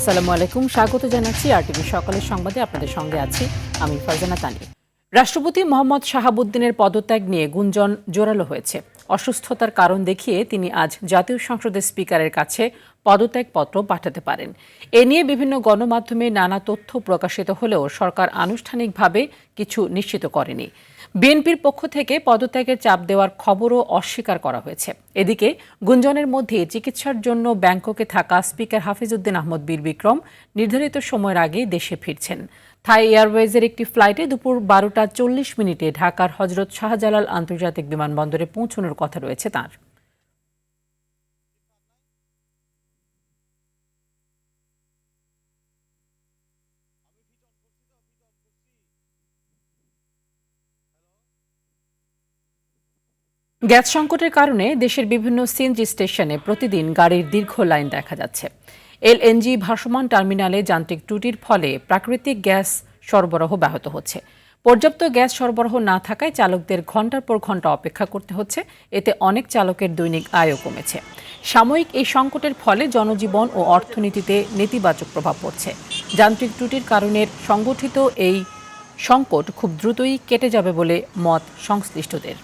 আসসালামু আলাইকুম, স্বাগত জানাচ্ছি আরটিভি সকালের সংবাদে। আপনাদের সঙ্গে আছি আমি ফারজানা তানি। রাষ্ট্রপতি মোহাম্মদ শাহাবুদ্দিনের পদত্যাগ নিয়ে গুঞ্জন জোরালো হয়েছে। অসুস্থতার কারণ দেখিয়ে তিনি আজ জাতীয় সংসদের স্পিকারের কাছে পদত্যাগপত্র পাঠাতে পারেন। এ নিয়ে বিভিন্ন গণমাধ্যমে নানা তথ্য প্রকাশিত হলেও সরকার আনুষ্ঠানিকভাবে কিছু নিশ্চিত করেনি। বিএনপির পক্ষ থেকে পদত্যাগের চাপ দেওয়ার খবরও অস্বীকার করা হয়েছে। এদিকে গুঞ্জনের মধ্যে চিকিৎসার জন্য ব্যাংককে থাকা স্পিকার হাফিজউদ্দিন আহমদ বীর বিক্রম নির্ধারিত সময়ের আগে দেশে ফিরছেন। থাই এয়ারওয়েজের একটি ফ্লাইটে দুপুর 12টা 40 মিনিটে ঢাকার হজরত শাহজালাল আন্তর্জাতিক বিমানবন্দরে পৌঁছানোর কথা রয়েছে তাঁর। গ্যাস সংকটের কারণে দেশের বিভিন্ন সিএনজি স্টেশনে প্রতিদিন গাড়ির দীর্ঘ লাইন দেখা যাচ্ছে। এলএনজি ভাসমান টার্মিনালে যান্ত্রিক ত্রুটির ফলে প্রাকৃতিক গ্যাস সরবরাহ ব্যাহত হচ্ছে। পর্যাপ্ত গ্যাস সরবরাহ না থাকায় চালকদের ঘন্টার পর ঘন্টা অপেক্ষা করতে হচ্ছে। এতে অনেক চালকের দৈনিক আয়ও কমেছে। সাময়িক এই সংকটের ফলে জনজীবন ও অর্থনীতিতে নেতিবাচক প্রভাব পড়ছে। যান্ত্রিক ত্রুটির কারণে সংগঠিত এই সংকট খুব দ্রুতই কেটে যাবে বলে মত সংশ্লিষ্টদের।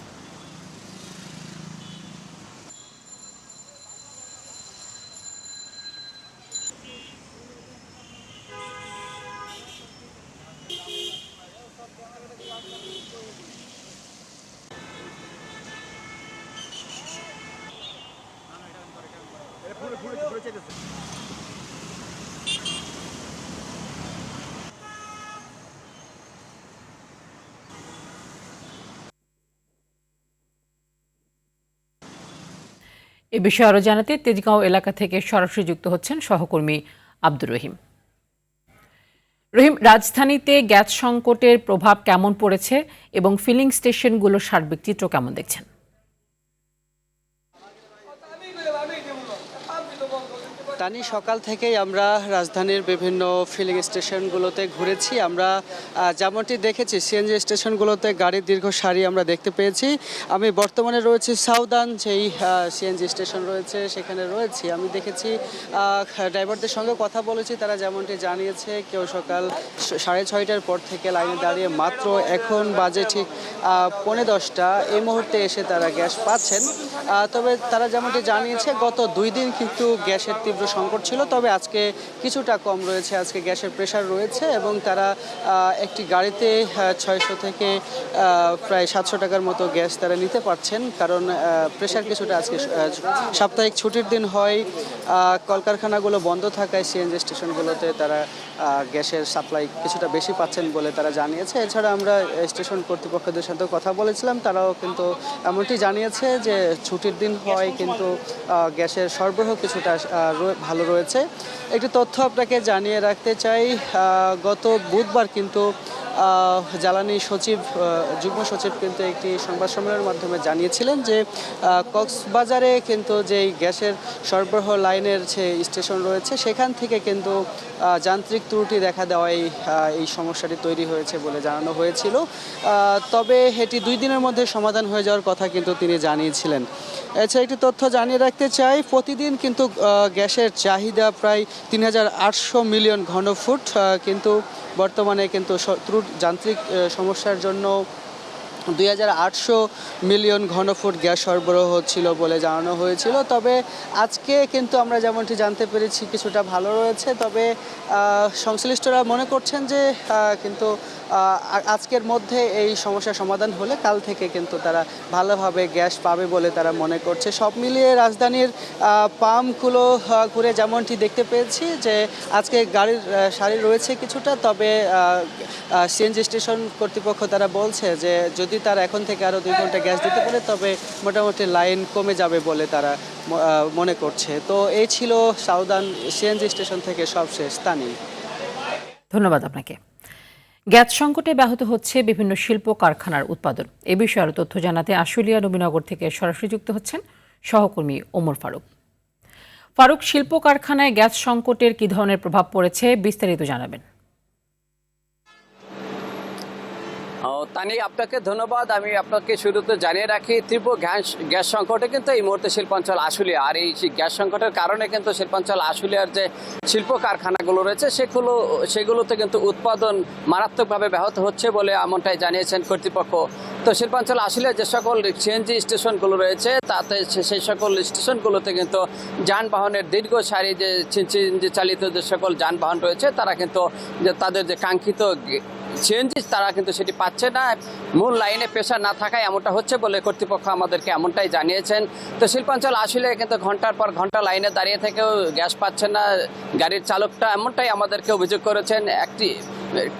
এ বিষয়ে আরও জানাতে তেজগাঁও এলাকা থেকে সরাসরি যুক্ত হচ্ছেন সহকর্মী আব্দুর রহিম। রহিম, রাজধানীতে গ্যাস সংকটের প্রভাব কেমন পড়েছে এবং ফিলিং স্টেশনগুলোর সার্বিক চিত্র কেমন দেখছেন? তানি, সকাল থেকেই আমরা রাজধানীর বিভিন্ন ফিলিং স্টেশনগুলোতে ঘুরেছি। আমরা যেমনটি দেখেছি সিএনজি স্টেশনগুলোতে গাড়ির দীর্ঘ সারি আমরা দেখতে পেয়েছি। আমি বর্তমানে রয়েছি সাউদার্ন যেই সিএনজি স্টেশন রয়েছে সেখানে রয়েছি। আমি দেখেছি ড্রাইভারদের সঙ্গে কথা বলেছি, তারা যেমনটি জানিয়েছে কেউ সকাল 6:30টার পর থেকে লাইনে দাঁড়িয়ে মাত্র এখন বাজে ঠিক 10:45 এই মুহূর্তে এসে তারা গ্যাস পাচ্ছেন। তবে তারা যেমনটি জানিয়েছে গত 2 দিন কিন্তু গ্যাসের তীব্র সংকট ছিল, তবে আজকে কিছুটা কম রয়েছে। আজকে গ্যাসের প্রেশার রয়েছে এবং তারা একটি গাড়িতে 600 থেকে প্রায় 700 টাকার মতো গ্যাস তারা নিতে পারছেন, কারণ প্রেশার কিছুটা আজকে সাপ্তাহিক ছুটির দিন হয়। কলকারখানাগুলো বন্ধ থাকায় সিএনজি স্টেশনগুলোতে তারা গ্যাসের সাপ্লাই কিছুটা বেশি পাচ্ছেন বলে তারা জানিয়েছে। এছাড়া আমরা স্টেশন কর্তৃপক্ষদের সাথে কথা বলেছিলাম, তারাও কিন্তু এমনটি জানিয়েছে যে ছুটির দিন হয় কিন্তু গ্যাসের সরবরাহ কিছুটা ভালো রয়েছে। একটি তথ্য আপনাকে জানিয়ে রাখতে চাই, গত বুধবার কিন্তু জ্বালানি সচিব যুগ্ম সচিব কিন্তু একটি সংবাদ সম্মেলনের মাধ্যমে জানিয়েছিলেন যে কক্সবাজারে কিন্তু যেই গ্যাসের সরবরাহ লাইনের যে স্টেশন রয়েছে সেখান থেকে কিন্তু যান্ত্রিক ত্রুটি দেখা দেওয়ায় এই সমস্যাটি তৈরি হয়েছে বলে জানানো হয়েছিল। তবে এটি 2 দিনের মধ্যে সমাধান হয়ে যাওয়ার কথা কিন্তু তিনি জানিয়েছিলেন। এছাড়া একটি তথ্য জানিয়ে রাখতে চাই, প্রতিদিন কিন্তু গ্যাসের চাহিদা প্রায় 3800 মিলিয়ন ঘনফুট, কিন্তু বর্তমানে কিন্তু যান্ত্রিক সমস্যার জন্য 2800 মিলিয়ন ঘনফুট গ্যাস সরবরাহ হচ্ছিল বলে জানানো হয়েছিল। তবে আজকে কিন্তু আমরা যেমনটি জানতে পেরেছি কিছুটা ভালো রয়েছে। তবে সংশ্লিষ্টরা মনে করছেন যে কিন্তু আজকের মধ্যে এই সমস্যার সমাধান হলে কাল থেকে কিন্তু তারা ভালোভাবে গ্যাস পাবে বলে তারা মনে করছে। সব মিলিয়ে রাজধানীর পাম্পগুলো ঘুরে যেমনটি দেখতে পেয়েছি যে আজকে গাড়ির সারি রয়েছে কিছুটা, তবে সিএনজি স্টেশন কর্তৃপক্ষ তারা বলছে যে যদি তারা এখন থেকে আরও 2 ঘন্টা গ্যাস দিতে পারে তবে মোটামুটি লাইন কমে যাবে বলে তারা মনে করছে। তো এই ছিল সাউদার্ন সিএনজি স্টেশন থেকে সবশেষ। তানি, ধন্যবাদ আপনাকে। গ্যাস সংকটে ব্যাহত হচ্ছে বিভিন্ন শিল্প কারখানার উৎপাদন। এ বিষয়ে আরও তথ্য জানাতে আশুলিয়া নবীনগর থেকে সরাসরি যুক্ত হচ্ছেন সহকর্মী ওমর ফারুক। ফারুক, শিল্প কারখানায় গ্যাস সংকটের কী ধরনের প্রভাব পড়েছে বিস্তারিত জানাবেন। তানি, আপনাকে ধন্যবাদ। আমি আপনাকে শুরুতে জানিয়ে রাখি, তীব্র গ্যাস সংকটে কিন্তু এই মুহূর্তে শিল্পাঞ্চল আশুলিয়া, আর এই গ্যাস সংকটের কারণে কিন্তু শিল্পাঞ্চল আশুলিয়ার যে শিল্প কারখানাগুলো রয়েছে সেগুলোতে কিন্তু উৎপাদন মারাত্মকভাবে ব্যাহত হচ্ছে বলে এমনটাই জানিয়েছেন কর্তৃপক্ষ। তো শিল্পাঞ্চল আশুলিয়ার যে সকল সিএনজি স্টেশনগুলো রয়েছে তাতে সেই সকল স্টেশনগুলোতে কিন্তু যানবাহনের দীর্ঘ সারি, যে সিএনজি চালিত যে সকল যানবাহন রয়েছে তারা কিন্তু তাদের যে কাঙ্ক্ষিত সিএনজি তারা কিন্তু সেটি পাচ্ছে না, মূল লাইনে প্রেসার না থাকায় এমনটা হচ্ছে বলে কর্তৃপক্ষ আমাদেরকে এমনটাই জানিয়েছেন। তো শিল্পাঞ্চল আসলে কিন্তু ঘন্টার পর ঘন্টা লাইনে দাঁড়িয়ে থেকেও গ্যাস পাচ্ছে না গাড়ির চালকটা, এমনটাই আমাদেরকে অভিযোগ করেছেন। একটি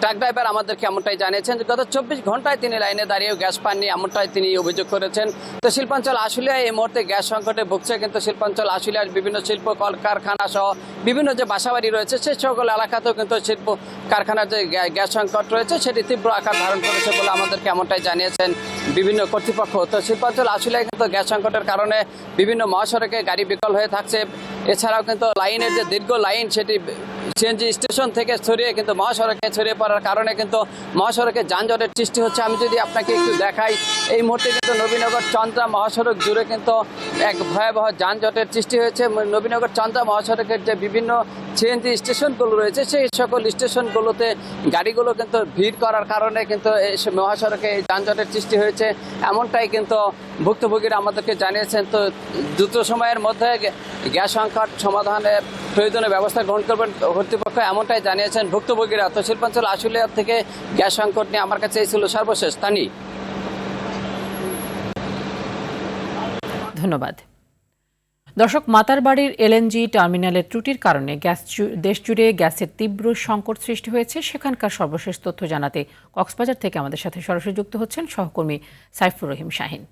ট্রাক ড্রাইভার আমাদেরকে এমনটাই জানিয়েছেন যে গত 24 ঘন্টায় তিনি লাইনে দাঁড়িয়েও গ্যাস পাননি, এমনটাই তিনি অভিযোগ করেছেন। তো শিল্পাঞ্চল আশুলিয়া এই মুহূর্তে গ্যাস সংকটে ভুগছে, কিন্তু শিল্পাঞ্চল আশুলিয়ার বিভিন্ন শিল্প কলকারখানা সহ বিভিন্ন যে বাসাবাড়ি রয়েছে সেই সকল এলাকাতেও কিন্তু শিল্প কারখানার যে গ্যাস সংকট রয়েছে সেটি তীব্র আকার ধারণ করেছে বলে আমাদেরকে এমনটাই জানিয়েছেন বিভিন্ন কর্তৃপক্ষ। তো শিল্পাঞ্চল আশুলিয়ায় কিন্তু গ্যাস সংকটের কারণে বিভিন্ন মহাসড়কে গাড়ি বিকল হয়ে থাকছে। এছাড়াও কিন্তু লাইনের যে দীর্ঘ লাইন সেটি সিএনজি স্টেশন থেকে ছড়িয়ে কিন্তু মহাসড়কে ছড়িয়ে পড়ার কারণে কিন্তু মহাসড়কে যানজটের সৃষ্টি হচ্ছে। আমি যদি আপনাকে একটু দেখাই, এই মুহূর্তে কিন্তু নবীনগর চন্দ্রা মহাসড়ক জুড়ে কিন্তু এক ভয়াবহ যানজটের সৃষ্টি হয়েছে। নবীনগর চন্দ্রা মহাসড়কের যে বিভিন্ন সিএনজি স্টেশনগুলো রয়েছে সেই সকল স্টেশনগুলোতে গাড়িগুলো কিন্তু ভিড় করার কারণে কিন্তু এই মহাসড়কে যানজটের সৃষ্টি হয়েছে, এমনটাই কিন্তু ভুক্তভোগীরা আমাদেরকে জানিয়েছেন। তো দ্রুত সময়ের মধ্যে গ্যাস সংকট সমাধানে প্রয়োজনীয় ব্যবস্থা গ্রহণ করবেন কর্তৃপক্ষ, এমনটাই জানিয়েছেন ভুক্তভোগীরা। তো শিল্পাঞ্চল আশুলিয়া থেকে গ্যাস সংকট নিয়ে আমার কাছে এই ছিল সর্বশেষ। তানি, ধন্যবাদ। দর্শক, মাতারবাড়ির এলএনজি টার্মিনালের ত্রুটির কারণে দেশজুড়ে গ্যাসের তীব্র সংকট সৃষ্টি হয়েছে। সেখানকার সর্বশেষ তথ্য জানাতে কক্সবাজার থেকে আমাদের সাথে সরাসরি যুক্ত হচ্ছেন সহকর্মী সাইফুর রহিম শাহিন।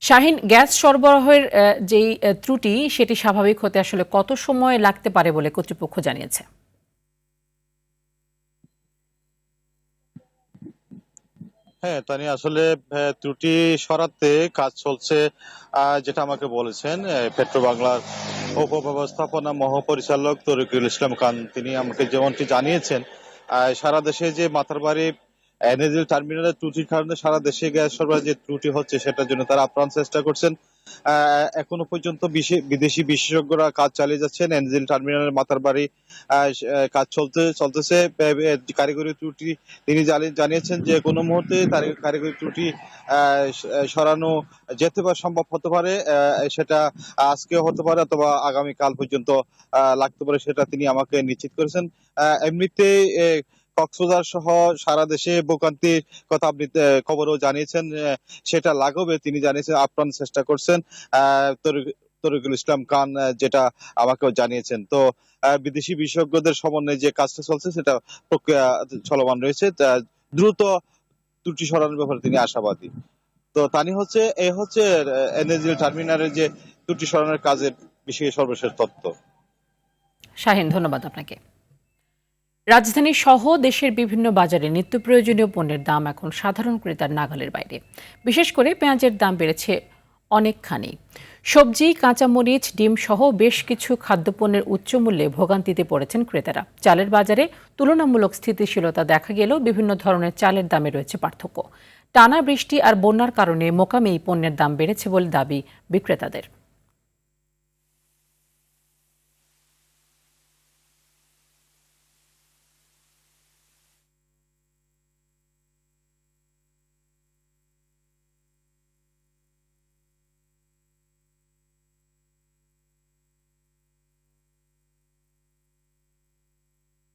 শাহিন, গ্যাস সরবরাহের যেই ত্রুটি সেটি স্বাভাবিক হতে আসলে কত সময় লাগতে পারে বলে কর্তৃপক্ষ জানিয়েছে? হ্যাঁ তানি, আসলে ত্রুটি সরাতে কাজ চলছে, যেটা আমাকে বলেছেন পেট্রো বাংলার উপব্যবস্থাপনা মহাপরিচালক তরিকুল ইসলাম খান। তিনি আমাকে যেমনটি জানিয়েছেন, সারা দেশে যে মাথারবাড়ি এনএজিএল টার্মিনালের ত্রুটির কারণে সারা দেশে গ্যাস সরবরাহ যে ত্রুটি হচ্ছে সেটার জন্য তারা আপ্রাণ চেষ্টা করছেন। এখনো পর্যন্ত বিদেশি বিশেষজ্ঞরা কাজ চালিয়ে যাচ্ছেন। এনএজিএল টার্মিনালের মাথারবাড়ি কাজ চলতেছে। কারিগরি ত্রুটি তিনি জানিয়েছেন যে কোনো মুহূর্তে কারিগরি ত্রুটি সরানো যেতে পারে, সম্ভব হতে পারে। সেটা আজকে হতে পারে অথবা আগামীকাল পর্যন্ত লাগতে পারে, সেটা তিনি আমাকে নিশ্চিত করেছেন। এমনিতে কক্সবাজার সহ সারা দেশে ভোগান্তির কথা আপনি খবরও জানিয়েছেন, সেটা লাঘবে তিনি জানিয়েছেন, আপ্রাণ চেষ্টা করছেন তরিকুল ইসলাম খান, যেটা আমাকেও জানিয়েছেন। তো বিদেশি বিশেষজ্ঞদের সমন্বয়ে যে কাজটা চলছে সেটা প্রক্রিয়া চলমান রয়েছে, দ্রুত ত্রুটি সরানোর ব্যাপারে তিনি আশাবাদী। তো তানি হচ্ছে এনএজিএল টার্মিনালের যে ত্রুটি সরানোর কাজের বিষয়ে সর্বশেষ তথ্য। শাহিন, ধন্যবাদ আপনাকে। রাজধানী সহ দেশের বিভিন্ন বাজারে নিত্য প্রয়োজনীয় পণ্যের দাম এখন সাধারণ ক্রেতার নাগালের বাইরে। বিশেষ করে পেঁয়াজের দাম বেড়েছে অনেকখানি। সবজি, কাঁচামরিচ, ডিম সহ বেশ কিছু খাদ্যপণ্যের উচ্চ মূল্যে ভোগান্তিতে পড়েছেন ক্রেতারা। চালের বাজারে তুলনামূলক স্থিতিশীলতা দেখা গেলেও বিভিন্ন ধরনের চালের দামে রয়েছে পার্থক্য। টানা বৃষ্টি আর বন্যার কারণে মোকামে এই পণ্যের দাম বেড়েছে বলে দাবি বিক্রেতাদের।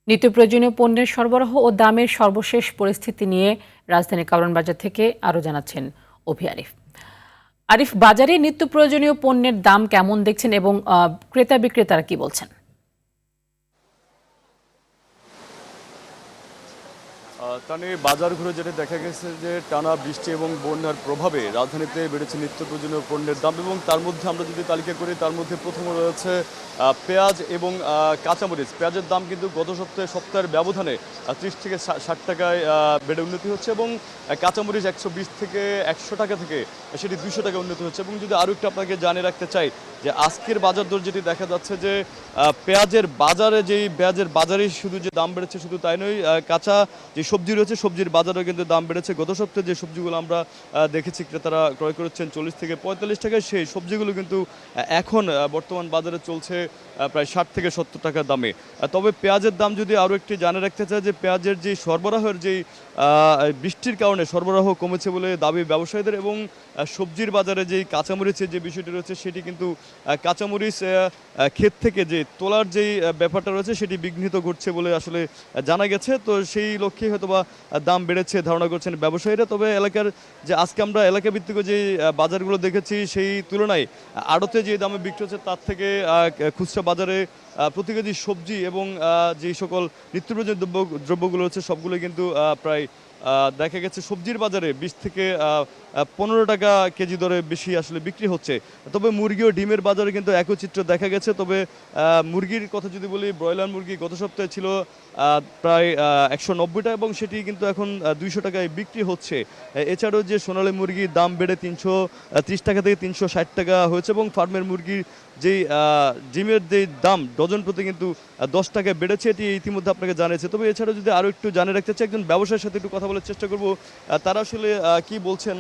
নিত্য প্রয়োজনীয় পণ্যের সরবরাহ ও দামের সর্বশেষ পরিস্থিতি নিয়ে রাজধানীর কারওয়ান বাজার থেকে আরও জানাচ্ছেন অভি আরিফ। আরিফ, বাজারে নিত্য প্রয়োজনীয় পণ্যের দাম কেমন দেখছেন এবং ক্রেতা বিক্রেতারা কি বলছেন? তানি, বাজার ঘুরে যেটা দেখা গেছে যে টানা বৃষ্টি এবং বন্যার প্রভাবে রাজধানীতে বেড়েছে নিত্য প্রয়োজনীয় পণ্যের দাম, এবং তার মধ্যে আমরা যদি তালিকা করি তার মধ্যে প্রথমে রয়েছে পেঁয়াজ এবং কাঁচামরিচ। পেঁয়াজের দাম কিন্তু গত সপ্তাহের ব্যবধানে 30 থেকে 60 টাকায় বেড়ে উন্নতি হচ্ছে, এবং কাঁচামরিচ 120 থেকে 100 টাকা থেকে সেটি 200 টাকা উন্নতি হচ্ছে। এবং যদি আরও একটু আপনাকে জানিয়ে রাখতে চাই যে আজকের বাজার দর যেটি দেখা যাচ্ছে যে পেঁয়াজের বাজারে শুধু যে দাম বেড়েছে শুধু তাই নয়, কাঁচা যে সবজি সবজি রয়েছে, সবজির বাজারেও কিন্তু দাম বেড়েছে। গত সপ্তাহে যে সবজিগুলো আমরা দেখেছি ক্রেতারা ক্রয় করছেন 40 থেকে 45 টাকায়, সেই সবজিগুলো কিন্তু এখন বর্তমান বাজারে চলছে প্রায় 60 থেকে 70 টাকা দামে। তবে পেঁয়াজের দাম যদি আরও একটি জানে রাখতে চাই যে পেঁয়াজের যে সরবরাহের যেই বৃষ্টির কারণে সরবরাহ কমেছে বলে দাবি ব্যবসায়ীদের, এবং সবজির বাজারে যেই কাঁচামরিচের যে বিষয়টি রয়েছে সেটি কিন্তু কাঁচামরিচ ক্ষেত থেকে যে তোলার যেই ব্যাপারটা রয়েছে সেটি বিঘ্নিত ঘটছে বলে আসলে জানা গেছে। তো সেই লক্ষ্যে হয়তোবা দাম বেড়েছে ধারণা করছেন ব্যবসায়ীরা। তবে এলাকার যে আজকে আমরা এলাকা ভিত্তিক যে বাজারগুলো দেখেছি সেই তুলনায় আড়তে যে দামে বিক্রি হচ্ছে তার থেকে খুচরা বাজারে প্রতি কেজি সবজি এবং যে সকল নিত্য প্রয়োজনীয় দ্রব্যগুলো রয়েছে সবগুলো কিন্তু প্রায় দেখা গেছে সবজির বাজারে 20 থেকে 15 টাকা কেজি দরে বেশি আসলে বিক্রি হচ্ছে। তবে মুরগি ও ডিমের বাজারে কিন্তু একই চিত্র দেখা গেছে। তবে মুরগির কথা যদি বলি, ব্রয়লার মুরগি গত সপ্তাহে ছিল প্রায় 190 টাকা এবং সেটি কিন্তু এখন 200 টাকায় বিক্রি হচ্ছে। এছাড়াও যে সোনালী মুরগির দাম বেড়ে 330 টাকা থেকে 360 টাকা হয়েছে, এবং ফার্মের মুরগির যেই ডিমের যে দাম ডজন প্রতি কিন্তু 10 টাকা বেড়েছে, এটি ইতিমধ্যে আপনাকে জানিয়েছে। তবে এছাড়াও যদি আরও একটু জানিয়ে রাখতে চাই, একজন ব্যবসায়ীর সাথে একটু কথা বলার চেষ্টা করব, তারা আসলে কি বলছেন।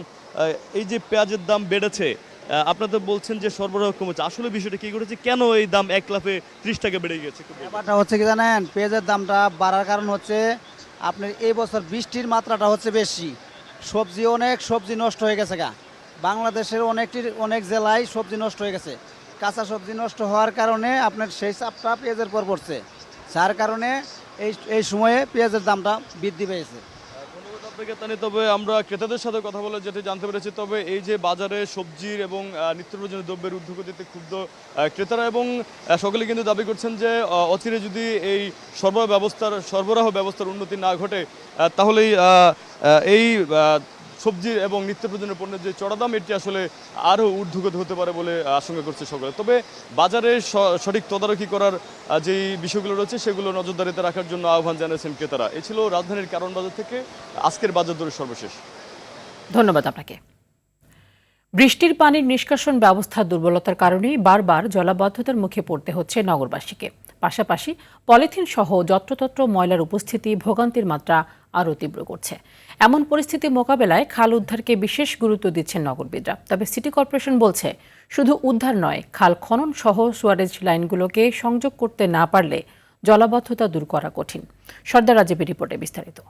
এই যে পেঁয়াজের দাম বেড়েছে, আপনারা বলছেন যে সরবরাহ কমেছে, আসলে বিষয়টা কি ঘটেছে, কেন এই দাম এক লাফে 30 টাকা বেড়ে গেছে? ব্যাপারটা হচ্ছে কি জানেন, পেঁয়াজের দামটা বাড়ার কারণ হচ্ছে আপনার এই বছর বৃষ্টির মাত্রাটা হচ্ছে বেশি, সবজি নষ্ট হয়ে গেছে গা। বাংলাদেশের অনেক জেলায় সবজি নষ্ট হয়ে গেছে। কাঁচা সবজি নষ্ট হওয়ার কারণে আপনার সেই চাপটা পেঁয়াজের পর পড়ছে, যার কারণে এই সময়ে পেঁয়াজের দামটা বৃদ্ধি পেয়েছে। তবে আমরা ক্রেতাদের সাথে কথা বলে যেটি জানতে পেরেছি, তবে এই যে বাজারে সবজির এবং নিত্য প্রয়োজনীয় দ্রব্যের ঊর্ধ্বগতিতে ক্ষুব্ধ ক্রেতারা, এবং সকলে কিন্তু দাবি করছেন যে অচিরে যদি এই সরবরাহ ব্যবস্থার উন্নতি না ঘটে তাহলেই এই সবজি এবং নিত্য প্রয়োজনীয় পণ্যের যে চড়া দাম এটি আসলে আরও ঊর্ধ্বগতি হতে পারে বলে আশঙ্কা করছে সকলে। তবে বাজারে সঠিক তদারকি করার যেই বিষয়গুলো রয়েছে সেগুলো নজরদারিতে রাখার জন্য আহ্বান জানিয়েছেন ক্রেতারা। এ ছিল রাজধানীর কারণ বাজার থেকে আজকের বাজার দরের সর্বশেষ। ধন্যবাদ আপনাকে। বৃষ্টির পানির নিষ্কাশন ব্যবস্থার দুর্বলতার কারণেই বারবার জলাবদ্ধতার মুখে পড়তে হচ্ছে নগরবাসীকে। পাশাপাশি পলিথিন সহ যত্রতত্র ময়লার উপস্থিতি ভোগান্তির মাত্রা আরও তীব্র করছে। এমন পরিস্থিতি মোকাবেলায় খাল উদ্ধারকে বিশেষ গুরুত্ব দিচ্ছেন নগরবিদরা। তবে সিটি কর্পোরেশন বলছে, শুধু উদ্ধার নয়, খাল খনন সহ সুয়ারেজ লাইনগুলোকে সংযোগ করতে না পারলে জলাবদ্ধতা দূর করা কঠিন। সর্দার রাজীবের রিপোর্টে বিস্তারিত।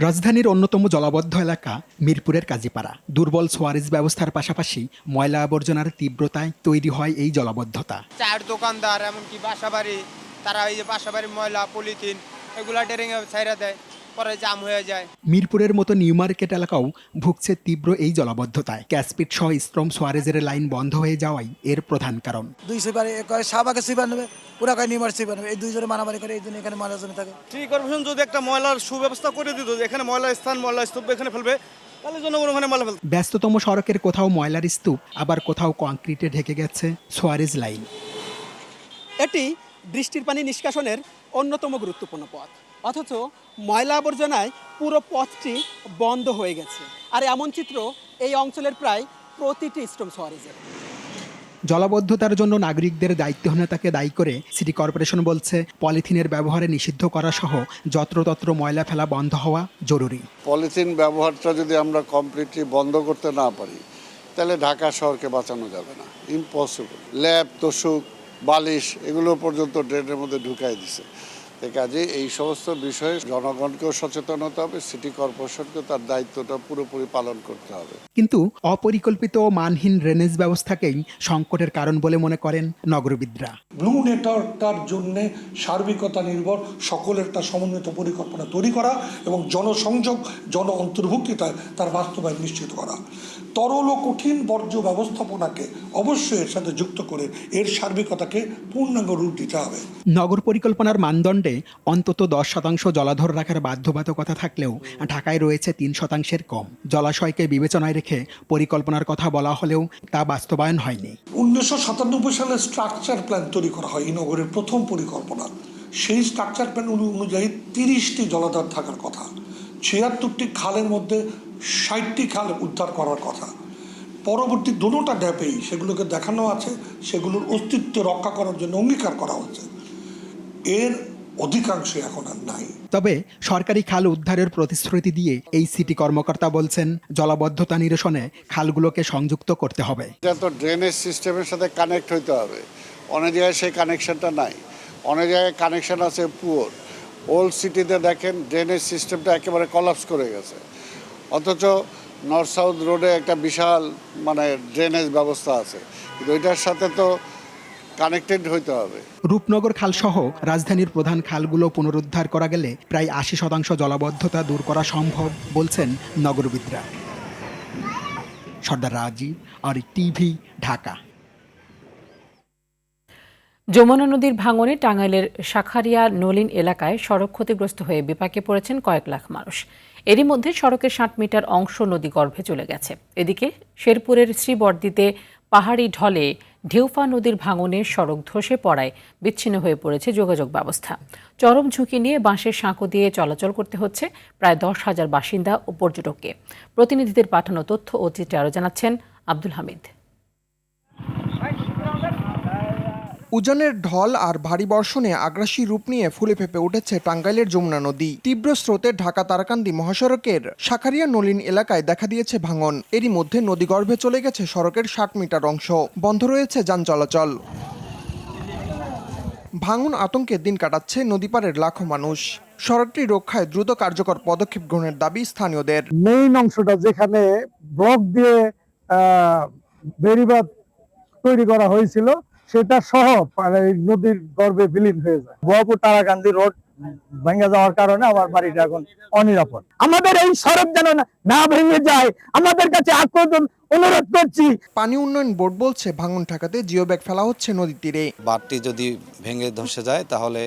রাজধানীর অন্যতম জলাবদ্ধ এলাকা মিরপুরের কাজীপাড়া। দুর্বল সোয়ারেজ ব্যবস্থার পাশাপাশি ময়লা আবর্জনার তীব্রতায় তৈরি হয় এই জলাবদ্ধতা। চায়ের দোকানদার এমনকি বাসাবাড়ি, তারা এই যে বাসাবাড়ির ময়লা পলিথিন এগুলা ডেরেঙে ছাইরা দেয়, পরে জাম হয়ে যায়। মিরপুরের মতো নিউ মার্কেট এলাকাও ভুগছে তীব্র এই জলাবদ্ধতায়। ক্যাসপিট সহ স্ট্রম সোয়ারেজের লাইন বন্ধ হয়ে যাওয়াই এর প্রধান কারণ। দুই সুইপারে কয় শাহবাগে সুইপার নেবে, পুরা কয় নিউমার সুইপার নেবে, এই দুইজনে মারামারি করে, এই জন্য এখানে ময়লা জমে থাকে। সিটি কর্পোরেশন যদি একটা ময়লার সুব্যবস্থা করে দিত, এখানে ময়লার স্থান, ময়লা স্তূপ এখানে ফেলবে, তাহলে জনগণ ওখানে ময়লা ফেলবে। ব্যস্ততম সড়কের কোথাও ময়লার স্তূপ, আবার কোথাও কংক্রিটে ঢেকে গেছে সোয়ারেজ লাইন। এটি বৃষ্টির পানি নিষ্কাশনের অন্যতম গুরুত্বপূর্ণ পথ, অথচ ময়লা আবর্জনায় পুরো পথটি বন্ধ হয়ে গেছে। আর এমন চিত্র এই অঞ্চলের প্রায় প্রতিটি স্ট্রম সোয়ারেজের। জলাবদ্ধতার জন্য নাগরিকদের দায়িত্বহীনতাকে দায়ী করে সিটি কর্পোরেশন বলছে, পলিথিনের ব্যবহারে নিষিদ্ধ করা সহ যত্রতত্র ময়লা ফেলা বন্ধ হওয়া জরুরি। পলিথিন ব্যবহারটা যদি আমরা কমপ্লিটলি বন্ধ করতে না পারি, তাহলে ঢাকা শহরকে বাঁচানো যাবে না, ইম্পসিবল। ল্যাব, তোষক, বালিশ এগুলো পর্যন্ত ড্রেনের মধ্যে ঢুকাই দিছে। কাজে এই সমস্ত বিষয়ে জনগণকেও সচেতন হতে হবে, সিটি কর্পোরেশনকে তার দায়িত্বটা পুরোপুরি পালন করতে হবে। কিন্তু অপরিকল্পিত ও মানহীন ড্রেনেজ ব্যবস্থাকেই সংকটের কারণ বলে মনে করেন নগরবিদরা। ব্লু নেটওয়ার্কটার জন্য সার্বিকতা নির্ভর সকলের একটা সমন্বিত পরিকল্পনা তৈরি করা এবং জনসংযোগ, জন অন্তর্ভুক্তিতায় তার বাস্তবায়ন নিশ্চিত করা। তরল ও কঠিন বর্জ্য ব্যবস্থাপনাকে অবশ্যই এর সাথে যুক্ত করে এর সার্বিকতাকে পূর্ণাঙ্গ রূপ দিতে হবে। নগর পরিকল্পনার মানদণ্ডে অন্তত 10% জলাধর রাখার বাধ্যবাধকতা থাকলেও ঢাকায় রয়েছে 3% কম। জলাশয়কে বিবেচনায় রেখে পরিকল্পনার কথা বলা হলেও তা বাস্তবায়ন হয়নি। 1997 সালে স্ট্রাকচার প্ল্যান তৈরি করা হয় এই নগরের প্রথম পরিকল্পনা। সেই স্ট্রাকচার প্ল্যান অনুযায়ী 30টি জলাধার থাকার কথা, 76টি খালের মধ্যে 60টি খাল উদ্ধার করার কথা। পরবর্তী দুটোটা ড্যাপেই সেগুলোকে দেখানো আছে, সেগুলোর অস্তিত্ব রক্ষা করার জন্য অঙ্গীকার করা হচ্ছে। এর অধিকাংশ এখন আর নাই। তবে সরকারি খাল উদ্ধারের প্রতিশ্রুতি দিয়ে এই সিটি কর্মকর্তা বলছেন, জলাবদ্ধতা নিরসনে খালগুলোকে সংযুক্ত করতে হবে। এটা তো ড্রেনেজ সিস্টেমের সাথে কানেক্ট হইতে হবে। অনেক জায়গায় সেই কানেকশনটা নাই, অনেক জায়গায় কানেকশন আছে পুয়ার। ওল্ড সিটিতে দেখেন ড্রেনেজ সিস্টেমটা একেবারে কলাপস করে গেছে, অথচ নর্থ সাউথ রোডে একটা বিশাল ড্রেনেজ ব্যবস্থা আছে, কিন্তু ওইটার সাথে তো কানেক্টেড হইতে হবে। রূপনগর খালসহ রাজধানীর প্রধান খালগুলো পুনরুদ্ধার করা গেলে প্রায় ৮০% জলাবদ্ধতা দূর করা সম্ভব বলছেন নগরবিদরা। সর্দার রাজীব, আর টিভি, ঢাকা। যমুনা নদীর ভাঙনে টাঙ্গাইলের শাখারিয়া নলিন এলাকায় সড়ক ক্ষতিগ্রস্ত হয়ে বিপাকে পড়েছেন কয়েক লাখ মানুষ। এরই মধ্যে সড়কের ৬০ মিটার অংশ নদীগর্ভে চলে গেছে। এদিকে শেরপুরের শ্রীবর্দিতে পাহাড়ি ঢলে ঢেউফা নদীর ভাঙনে সড়ক ধসে পড়ায় বিচ্ছিন্ন হয়ে পড়েছে যোগাযোগ ব্যবস্থা। চরম ঝুঁকি নিয়ে বাঁশের সাঁকো দিয়ে চলাচল করতে হচ্ছে প্রায় ১০,০০০ বাসিন্দা ও পর্যটককে। প্রতিনিধিদের পাঠানো তথ্য ও চিত্রে আরও জানাচ্ছেন আব্দুল হামিদ। উজানের ঢল আর ভারী বর্ষণে আগ্রাসী রূপ নিয়ে ফুলে ফেঁপে উঠেছে টাঙ্গাইলের যমুনা নদী। তীব্র স্রোতে ঢাকা তারাকান্দি মহাসড়কের শাখারিয়া নলিন এলাকায় দেখা দিয়েছে ভাঙন। এরই মধ্যে নদীগর্ভে চলে গেছে সড়কের ৬০ মিটার অংশ, বন্ধ রয়েছে যান চলাচল। ভাঙন আতঙ্কে দিন কাটাচ্ছে নদীপাড়ের লাখো মানুষ। সড়কটি রক্ষায় দ্রুত কার্যকর পদক্ষেপ গ্রহণের দাবি স্থানীয়দের। মেইন অংশটা যেখানে ব্লক দিয়ে বেড়িবাঁধ তৈরি করা হয়েছিল সেটা সহ নদীর গর্ভে বিলীন হয়ে যায়। গোয়াপুর তারাকান্দি রোড ভেঙে যাওয়ার কারণে আমার বাড়িটা এখন অনিরাপদ। আমাদের এই সড়ক যেন না ভেঙে যায়, আমাদের কাছে অনুরোধ করছি। পানি উন্নয়ন বোর্ড বলছে, ভাঙন ঠেকাতে জিও ব্যাগ ফেলা হচ্ছে নদীর তীরে। বাঁধটি যদি ভেঙে ধসে যায় তাহলে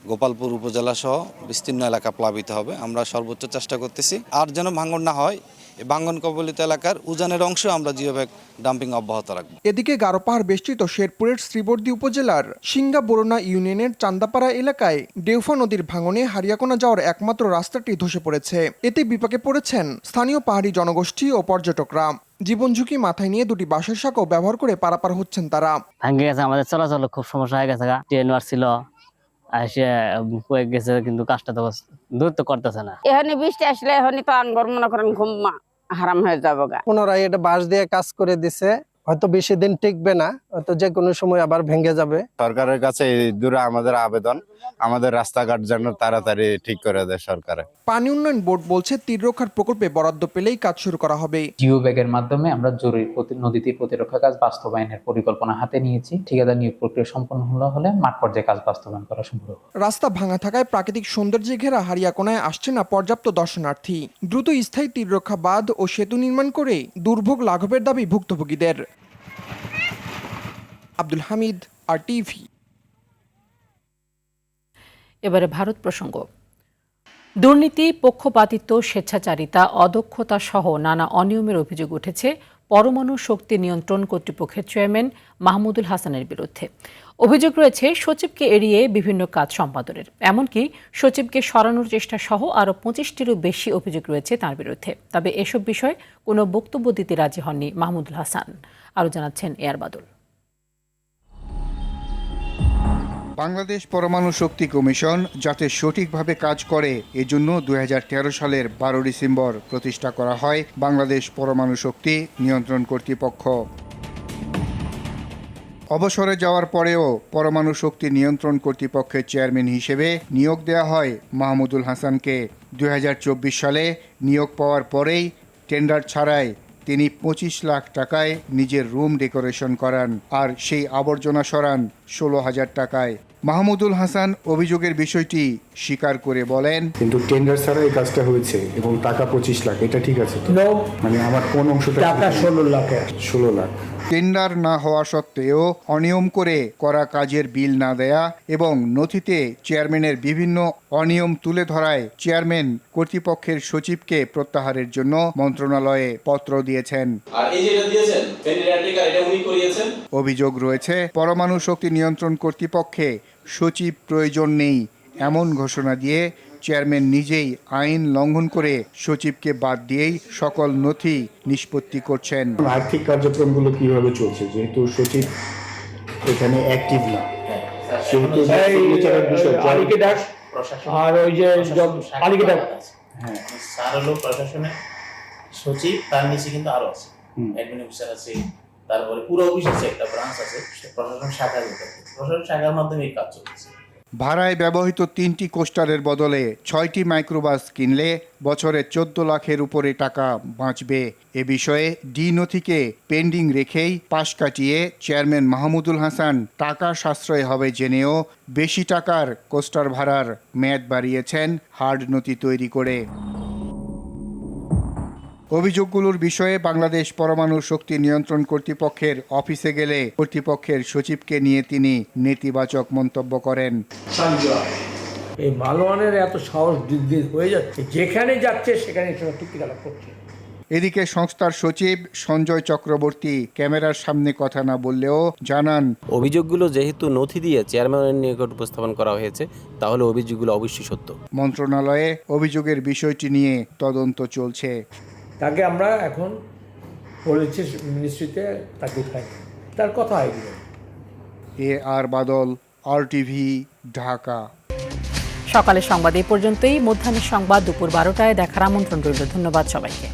গোপালপুর উপজেলা সহ বিস্তীর্ণ এলাকা প্লাবিত হবে। আমরা সর্বোচ্চ চেষ্টা করতেছি আর যেন ভাঙন না হয়। এই ভাঙন কবলিত এলাকার উজানের অংশ আমরা জিও ব্যাগ ডাম্পিং অব্যাহত রাখব। এদিকে গারো পাহাড় বেষ্টিত শেরপুরের শ্রীবর্দী উপজেলার সিঙ্গা বোরনা ইউনিয়নের চান্দাপাড়া এলাকায় ডেউফা নদীর ভাঙনে হারিয়াকোনা যাওয়ার একমাত্র রাস্তাটি ধসে পড়েছে। এতে বিপাকে পড়েছেন স্থানীয় পাহাড়ি জনগোষ্ঠী ও পর্যটকরা। জীবন ঝুঁকি মাথায় নিয়ে দুটি বাঁশের সাঁকো ব্যবহার করে পারাপার হচ্ছেন তারা। ভাঙে গেছে, আমাদের চলাচল খুব সমস্যা হয়ে গেছে। ট্রেন আসছিল এসে কয়ে গেছে, কিন্তু কাজটা তো দূর তো করতেছে না। এখানে বৃষ্টি আসলে এখনই তো আনবর মনে করেন ঘুম হারাম হয়ে যাবো। পুনরায় এটা বাঁশ দিয়ে কাজ করে দিছে, হয়তো বেশি দিন টিকবে না, হয়তো যে কোনো সময় আবার ভেঙে যাবে। সরকারের কাছে এই দূরে আমাদের আবেদন, আমাদের রাস্তাঘাট যেন তাড়াতাড়ি ঠিক করে দেয় সরকারে। পানি উন্নয়ন বোর্ড বলছে, তীর রক্ষার প্রকল্পে বরাদ্দ পেলেই কাজ শুরু করা হবে। জিও ব্যাগের মাধ্যমে আমরা জরুরি নদী তীর প্রতিরক্ষা কাজ বাস্তবায়নের পরিকল্পনা হাতে নিয়েছি। ঠিকাদার নিয়োগ প্রক্রিয়া সম্পন্ন হলে মাঠ পর্যায়ে কাজ বাস্তবায়ন করা সম্ভব। রাস্তা ভাঙা থাকায় প্রাকৃতিক সৌন্দর্যে ঘেরা হারিয়াকোনায় আসছে না পর্যাপ্ত দর্শনার্থী। দ্রুত স্থায়ী তীর রক্ষা বাঁধ ও সেতু নির্মাণ করে দুর্ভোগ লাঘবের দাবি ভুক্তভোগীদের। আব্দুল হামিদ, আর টিভি। এবারে ভারত প্রসঙ্গ। দুর্নীতি, পক্ষপাতিত্ব, স্বেচ্ছাচারিতা, অদক্ষতা সহ নানা অনিয়মের অভিযোগ উঠেছে পরমাণু শক্তি নিয়ন্ত্রণ কর্তৃপক্ষের চেয়ারম্যান মাহমুদুল হাসানের বিরুদ্ধে। অভিযোগ রয়েছে সচিবকে এড়িয়ে বিভিন্ন কাজ সম্পাদনের, এমনকি সচিবকে সরানোর চেষ্টা সহ আরও ২৫টিরও বেশি অভিযোগ রয়েছে তার বিরুদ্ধে। তবে এসব বিষয়ে কোনো বক্তব্য দিতে রাজি হননি মাহমুদুল হাসান। আরও জানাচ্ছেন এয়ার বাদল। বাংলাদেশ পরমাণু শক্তি কমিশন যাতে সঠিকভাবে কাজ করে এজন্য ২০১৩ সালের ১২ ডিসেম্বর প্রতিষ্ঠা করা হয় বাংলাদেশ পরমাণু শক্তি নিয়ন্ত্রণ কর্তৃপক্ষ। অবসরে যাওয়ার পরেও পরমাণু শক্তি নিয়ন্ত্রণ কর্তৃপক্ষের চেয়ারম্যান হিসেবে নিয়োগ দেওয়া হয় মাহমুদুল হাসানকে। ২০২৪ সালে নিয়োগ পাওয়ার পরেই টেন্ডার ছাড়াই তিনি ২৫ লাখ টাকায় নিজের রুম ডেকোরেশন করান, আর সেই আবর্জনা সরান ১৬,০০০ টাকায়। মাহমুদুল হাসান অভিযোগের বিষয়টি স্বীকার করে বলেন, কিন্তু টেন্ডার ছাড়া এই কাজটা হয়েছে এবং টাকা ২৫ লাখ, এটা ঠিক আছে তো? মানে আমার কোন অংশটা? টাকা ১৬ লাখ। টেন্ডার না হওয়া সত্ত্বেও অনিয়ম করে করা কাজের বিল না দেয়া এবং নথিতে চেয়ারম্যানের বিভিন্ন অনিয়ম তুলে ধরায় চেয়ারম্যান কর্তৃপক্ষের সচিবকে প্রত্যাহারের জন্য মন্ত্রণালয়ে পত্র দিয়েছেন। অভিযোগ রয়েছে পরমাণু শক্তি নিয়ন্ত্রণ কর্তৃপক্ষে সচিব প্রয়োজন নেই এমন ঘোষণা দিয়ে চেয়ারম্যান নিজেই আইন লঙ্ঘন করে সচিবকে বাদ দিয়েই সকল নথি নিষ্পত্তি করছেন। আর্থিক কার্যক্রমগুলো কিভাবে চলছে, যেহেতু সচিব এখানে অ্যাক্টিভ না, সেহেতু আর ওই যে পালিকাটা হ্যাঁ স্যার হলো প্রশাসনের সচিব, তার নিচে কিন্তু আরো আছে অ্যাডমিন অফিসার আছে, তারপরে পুরো অফিস আছে, একটা ব্রাঞ্চ আছে প্রশাসন শাখা, প্রশাসন শাখার মাধ্যমে এই কাজ চলছে। ভাড়ায় ব্যবহৃত 3টি কোস্টারের বদলে 6টি মাইক্রোবাস কিনলে বছরে 14 লাখের উপরে টাকা বাঁচবে। এ বিষয়ে ডি নথিকে পেন্ডিং রেখেই পাশ কাটিয়ে চেয়ারম্যান মাহমুদুল হাসান টাকা সাশ্রয় হবে জেনেও বেশি টাকার কোস্টার ভাড়ার মেয়াদ বাড়িয়েছেন হার্ড নথি তৈরি করে। অভিযোগগুলোর বিষয়ে বাংলাদেশ পরমাণু শক্তি নিয়ন্ত্রণ কর্তৃপক্ষের অফিসে গেলে কর্তৃপক্ষের সচিবকে নিয়ে তিনি নেতিবাচক মন্তব্য করেন। এই মালওয়ানের এত সাহস বৃদ্ধি হয়ে যাচ্ছে, যেখানে যাচ্ছে সেখানে টুকিটালা করছে। এদিকে সংস্থার সচিব সঞ্জয় চক্রবর্তী ক্যামেরার সামনে কথা না বললেও জানান, অভিযোগগুলো যেহেতু নথি দিয়ে চেয়ারম্যানের নিকট উপস্থাপন করা হয়েছে, তাহলে অভিযোগগুলো অবশ্যই সত্য। মন্ত্রণালয়ে অভিযোগের বিষয়টি নিয়ে তদন্ত চলছে। তাকে আমরা এখন বলেছি মিনিস্ট্রিতে, তাকে তার কথা এগুলো। আর বাদল, RTV, ঢাকা। সকালের সংবাদ এই পর্যন্তই। মধ্যাহ্নের সংবাদ দুপুর 12টায় দেখার আমন্ত্রণ রইল। ধন্যবাদ সবাইকে।